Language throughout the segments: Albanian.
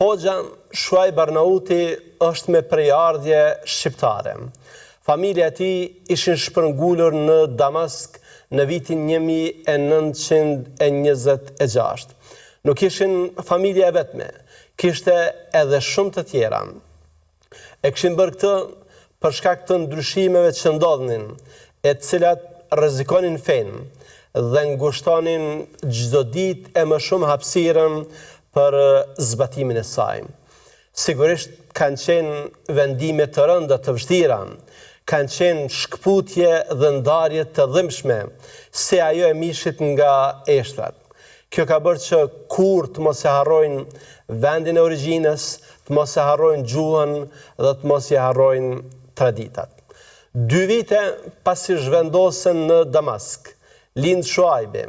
Hoxha Shuaib Arnauti është me prejardhje shqiptare. Familja e tij ishin shpërngulur në Damask në vitin 1926. Nuk ishin familja e vetme, kishte edhe shumë të tjera. E kishin bërë këtë për shkak të ndryshimeve që ndodhnin, e cilat rrezikonin fenë dhe ngushtonin çdo ditë e më shumë hapësirën për zbatimin e saj. Sigurisht kanë qenë vendime të rënda të vështira, kanë qenë shkputje dhe ndarje të dhimbshme, si ajo e mishit nga eshtrat. Kjo ka bërë që kur të mos e harrojnë vendin e origjinës, të mos e harrojnë gjuhën dhe të mos e harrojnë traditat. 2 vite pasi zhvendosen në Damask, lind Shuaibi.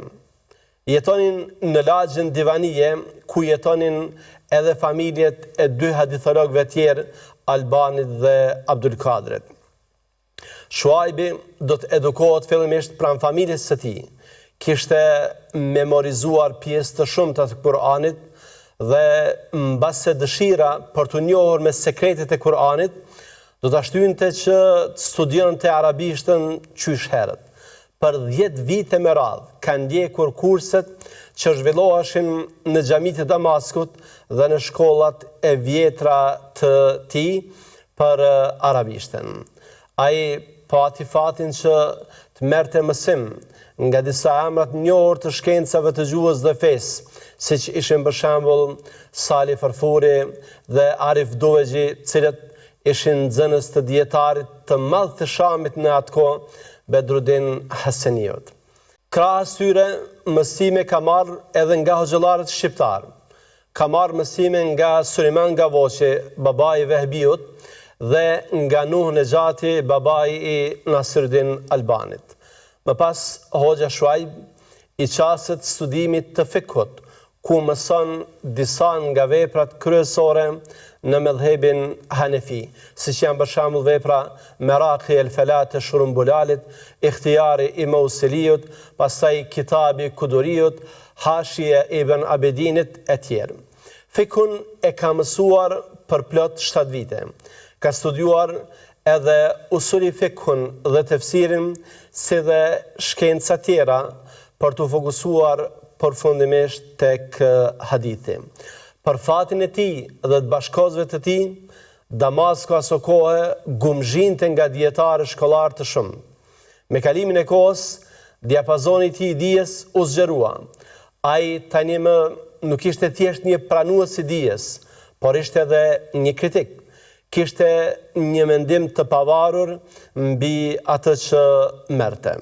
Jetonin në lagjën Divanije, ku jetonin edhe familjet e 2 hadithologëve tjerë, Albanit dhe Abdulkadrit. Shuaibi do të edukohet fillimisht pranë familjes së tij. Kishte memorizuar pjesë të shumta të Kur'anit dhe mbase dëshira për të njohur me sekretet e Kur'anit, do ta shtynte që të studionte arabishtën qysh herët. Për 10 vite me radhë kanë ndjekur kurset që zhvilloheshin në xhamitë e Damaskut dhe në shkollat e vjetra të tij për arabishtën. Ai pati fatin që të merrte mësim nga disa emrat njohur të shkencave të gjuhës dhe fesë, siç ishin për shembull Sali Farfuri dhe Arif Dovegji, cilët ishin nxënës të dietarit të madh të Shamit në atë kohë, Bedruddin Haseniut. Krahas tyre, mësime ka marrë edhe nga hoxhallarët shqiptar. Ka marrë mësime nga Sulejman Gavoçi, babai i Vehbiut, dhe nga Nuh Nexhati, babai i Nasiruddin Albanit. Më pas, Hoxha Shuaib i qaset studimit të fikut, ku mëson disa nga veprat kryesore në medhhebin Hanefi, siç janë për shembull vepra Meraqi el Falat e Shurumbullalit, Ikhtiyari i Mausiliut, pastaj Kitabi Kuduriut, Hashia ibn Abedinit e tjerë. Fikun e ka mësuar për plot 7 vite. Ka studiuar edhe usuli fikhun dhe tefsirin, si dhe shkenca tjera për të fokusuar përfundimisht tek hadithi. Për fatin e tij dhe të bashkëkohësve të tij, Damasku aso kohë gumzhinte nga dietarë shkollar të shumë. Me kalimin e kohës, diapazoni i tij i dijes u zgjerua. Ai tani më nuk ishte thjesht një pranues i dijes, por ishte edhe një kritik. Kishte një mendim të pavarur mbi atë që merrte.